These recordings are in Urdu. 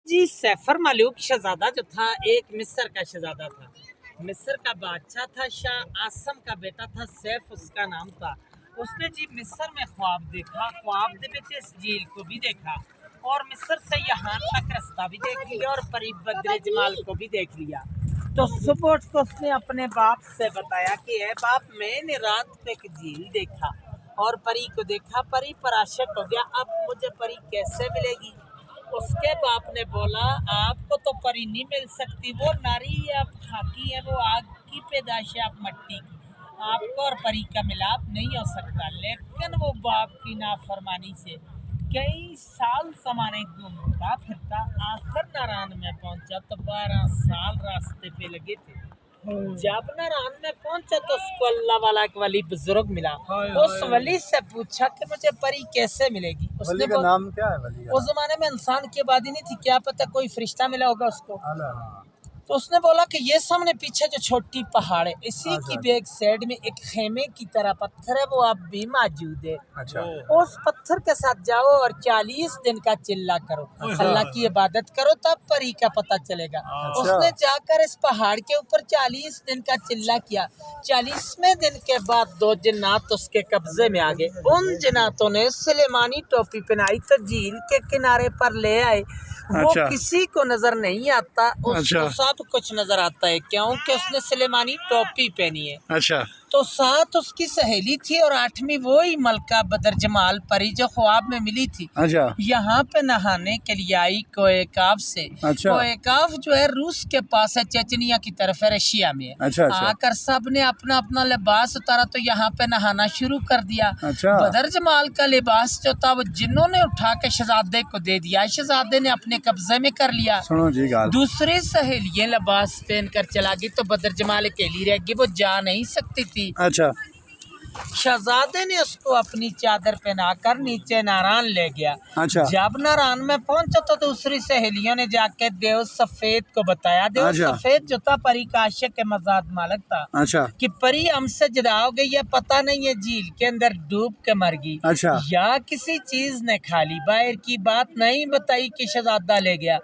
جی سیفر ملوک شہزادہ جو تھا ایک مصر کا شہزادہ تھا۔ مصر کا بادشاہ تھا، شاہ آسم کا بیٹا تھا، سیف اس کا نام تھا۔ اس نے جی مصر میں خواب دیکھا، خواب دے وچ اس جھیل کو بھی دیکھا اور مصر سے یہاں تک رستہ بھی دیکھ لیا اور پری بدر جمال کو بھی دیکھ لیا۔ تو صبح اٹھ کو اس نے اپنے باپ سے بتایا کہ اے باپ، میں نے رات کو ایک جھیل دیکھا اور پری کو دیکھا، پری پر عاشق ہو گیا، اب مجھے پری کیسے ملے گی؟ اس کے باپ نے بولا آپ کو تو پری نہیں مل سکتی، وہ ناری ہے، آپ خاکی ہے، وہ آگ کی پیدائش ہے، آپ مٹی کی، آپ کو اور پری کا ملاپ نہیں ہو سکتا۔ لیکن وہ باپ کی نافرمانی سے کئی سال زمانے گھومتا پھرتا آخر ناران میں پہنچا تو 12 سال راستے پہ لگے تھے۔ جب ناران میں پہنچا تو اس کو اللہ والا ایک ولی بزرگ ملا۔ اس ولی سے پوچھا کہ مجھے پری کیسے ملے گی؟ اس ولی کا نام کیا ہے؟ ولی اس زمانے میں انسان کی آبادی نہیں تھی، کیا پتہ کوئی فرشتہ ملا ہوگا اس کو۔ تو اس نے بولا کہ یہ سامنے پیچھے جو چھوٹی پہاڑ ہے، اسی کی بیک سائڈ میں ایک خیمے کی طرح پتھر ہے، وہ اب بھی موجود ہے۔ اس پتھر کے ساتھ جاؤ اور 40 دن کا چلہ کرو، اللہ کی عبادت کرو، تب پری کا پتہ چلے گا۔ اس نے جا کر اس پہاڑ کے اوپر 40 دن کا چلہ کیا۔ 40ویں دن کے بعد 2 جنات اس کے قبضے میں آ گئے۔ ان جناتوں نے سلیمانی ٹوپی پہنائی تو جھیل کے کنارے پر لے آئے۔ وہ کسی کو نظر نہیں آتا، اس کو سب کچھ نظر آتا ہے، کیونکہ اس نے سلیمانی ٹوپی پہنی ہے۔ تو ساتھ اس کی سہیلی تھی اور 8ویں وہی ملکہ بدر جمال پری جو خواب میں ملی تھی۔ یہاں پہ نہانے کے لیے آئی کوہ کاف سے۔ کوہ کاف جو ہے روس کے پاس ہے، چچنیا کی طرف ہے، رشیا میں ہے۔ آ کر سب نے اپنا اپنا لباس اتارا تو یہاں پہ نہانا شروع کر دیا۔ بدر جمال کا لباس جو تھا وہ جنوں نے اٹھا کے شہزادے کو دے دیا، شہزادے نے اپنے قبضے میں کر لیا۔ دوسری سہیلیاں لباس پہن کر چلا گئی تو بدر جمال اکیلی رہ گئی، وہ جا نہیں سکتی تھی۔ شہزادے نے اس کو اپنی چادر پہنا کر نیچے ناران لے گیا۔ جب ناران میں پہنچا تو دوسری سہیلیوں نے جا کے دیو سفید کو بتایا۔ دیو سفید جو تھا پری کا عاشق کے مزاد مالک تھا کہ پری ہم سے جدا ہو گئی ہے، پتہ نہیں ہے جھیل کے اندر ڈوب کے مر گئی یا کسی چیز نے کھا لی، باہر کی بات نہیں بتائی کہ شہزادہ لے گیا۔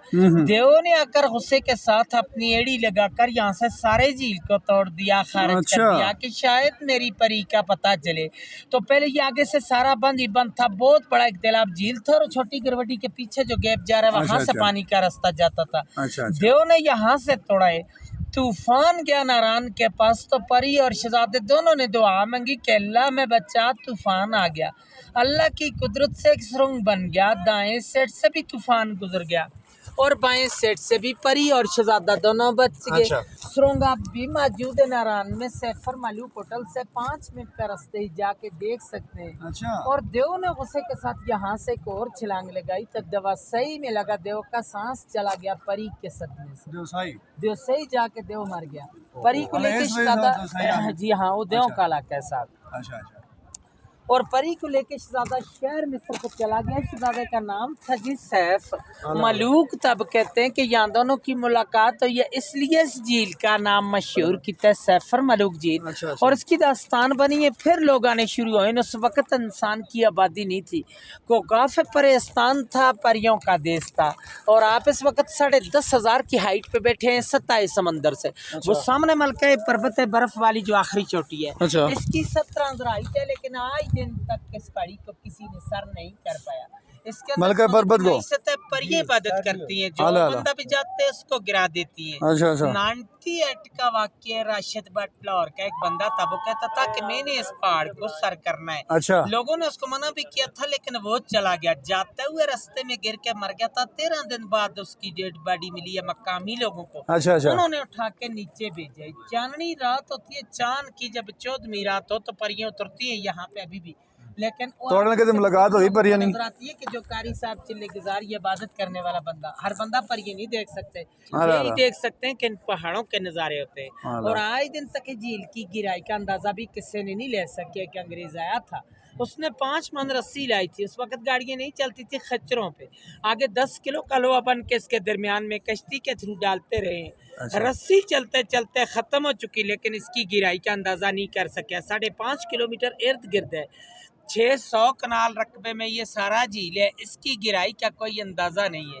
دیو نے آ کر غصے کے ساتھ اپنی ایڑی لگا کر یہاں سے سارے جھیل کو توڑ دیا، خارج کر دیا کہ شاید میری پری کا پتہ چلے۔ تو پہلے یہ آگے سے سارا بند ہی بند تھا، بہت بڑا ایک تالاب جھیل تھا اور چھوٹی گروٹی کے پیچھے جو گیپ جا رہا ہے وہاں سے پانی کا راستہ جاتا تھا۔ دیو نے یہاں سے توڑا ہے۔ طوفان گیا ناران کے پاس تو پری اور شہزادے دونوں نے دعا مانگی کہ اللہ میں بچا، طوفان آ گیا۔ اللہ کی قدرت سے ایک سرنگ بن گیا، دائیں سائڈ سے بھی طوفان گزر گیا اور بائیں سائڈ سے بھی پری اور شہزادہ دونوں بچ گئے۔ سرنگ اب بھی موجود ہے ناران میں، سیفر ملوک ہوٹل سے 5 منٹ کا راستے ہی جا کے دیکھ سکتے ہیں۔ اور دیو نے غصے کے ساتھ یہاں سے ایک اور چھلانگ لگائی تو دوا صحیح میں لگا، دیو کا سانس چلا گیا پری کے صدمے سے، دیو صحیح جا کے دیو مر گیا۔ پری کو لے کے شہزادہ، جی ہاں وہ دیو کا علاقہ ہے صاحب، اور پری کو لے کے شہزادہ شہر مصر کو چلا گیا۔ شہزادے کا نام تھا جی سیف ملوک۔ تب کہتے ہیں کہ یہاں دونوں کی ملاقات ہوئی ہے، اس لیے اس جھیل کا نام مشہور کیتا ہے سیفر ملوک جھیل، اور اس کی داستان بنی ہے۔ پھر لوگ آنے شروع ہوئے، اس وقت انسان کی آبادی نہیں تھی، کوکاف پرستان تھا، پریوں کا دیس تھا، اور آپ اس وقت 10,500 کی ہائٹ پہ بیٹھے ہیں 27 سمندر سے۔ وہ سامنے ملکہ پربت ہے برف والی جو آخری چوٹی ہے، اس کی 17 ذرائع ہے، لیکن آج دن تک اس پہاڑی کو کسی نے سر نہیں کر پایا۔ اس کے ملکہ پربت کو پریاں عبادت کرتی ہیں، جو بندہ بھی جاتے ہیں اس کو گرا دیتی ہیں۔ 98 کا واقعہ راشد بٹ لاہور کا ایک بندہ تھا، وہ کہتا تھا کہ میں نے اس پہاڑ کو سر کرنا ہے۔ لوگوں نے اس کو منع بھی کیا تھا لیکن وہ چلا گیا، جاتے ہوئے رستے میں گر کے مر گیا تھا۔ 13 دن بعد اس کی ڈیڈ باڈی ملی ہے مقامی لوگوں کو، انہوں نے اٹھا کے نیچے بھیجا۔ چاندنی رات ہوتی ہے، چاند کی جب 14ویں رات ہو تو پریاں اترتی ہیں یہاں پہ ابھی بھی، لیکن توڑنے کے ملاقات ہوئی پریاں نہیں نظر آتی ہے کہ جو قاری صاحب چلے گزار یہ عبادت کرنے والا بندہ، ہر بندہ پریاں نہیں دیکھ سکتے، یہی دیکھ سکتے ہیں کہ ان پہاڑوں کے نظارے ہوتے ہیں۔ اور آج دن تک جھیل کی گہرائی کا اندازہ بھی کسی نے نہیں لے سکے کہ انگریز آیا تھا، اس نے 5 من رسی لائی تھی، اس وقت گاڑیاں نہیں چلتی تھی، خچروں پہ آگے 10 کلو کا لوہا بن کے اس کے درمیان میں کشتی کے تھرو ڈالتے رہے۔ رسی چلتے چلتے ختم ہو چکی لیکن اس کی گہرائی کا اندازہ نہیں کر سکے۔ 5.5 کلومیٹر ارد گرد ہے، 600 کنال رقبے میں یہ سارا جھیل ہے، اس کی گہرائی کا کوئی اندازہ نہیں ہے۔